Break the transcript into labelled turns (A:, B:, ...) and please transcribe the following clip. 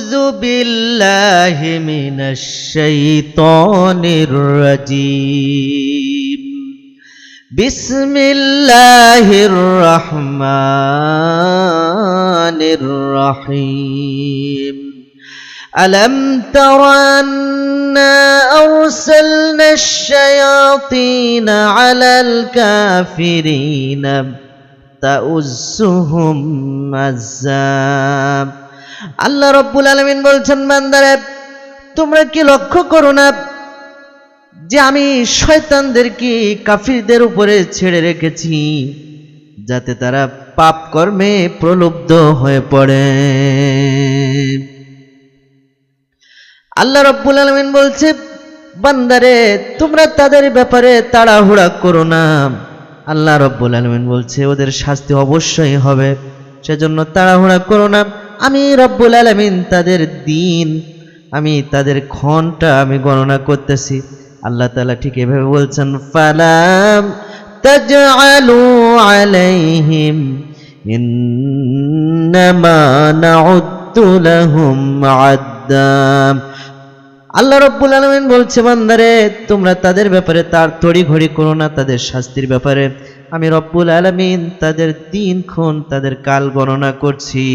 A: أعوذ بالله من الشيطان الرجيم بسم الله الرحمن الرحيم ألم تر أنا أرسلنا الشياطين على الكافرين تؤزهم أزا আল্লাহ রব্বুল আলামিন বলছেন, বান্দারে তোমরা কি লক্ষ্য করো না যে আমি শয়তানদেরকে কাফিরদের উপরে ছেড়ে রেখেছি যাতে তারা পাপ কর্মে প্রলুব্ধ হয়ে পড়ে। আল্লাহ রব্বুল আলামিন বলছে, বান্দারে তোমরা তাদের ব্যাপারে তাড়াহুড়া করো না। আল্লাহ রব্বুল আলামিন বলছে ওদের শাস্তি অবশ্যই হবে, সেজন্য তাড়াহুড়া করো না। আমি রব্বুল আলামিন তাদের দিন, আমি তাদের ক্ষণটা আমি গণনা করতেছি। আল্লাহ তাআলা ঠিক এভাবে বলছেন, ফালাম তাজআলু আলাইহিম ইন্নামা নাউদ্দু লাহুম আদ্দাম। আল্লাহ রব্বুল আলামিন বলছে, বান্দারে তোমরা তাদের ব্যাপারে তার তড়িঘড়ি করো না। তাদের শাস্তির ব্যাপারে আমি রব্বুল আলামিন তাদের দিনক্ষণ, তাদের কাল গণনা করছি।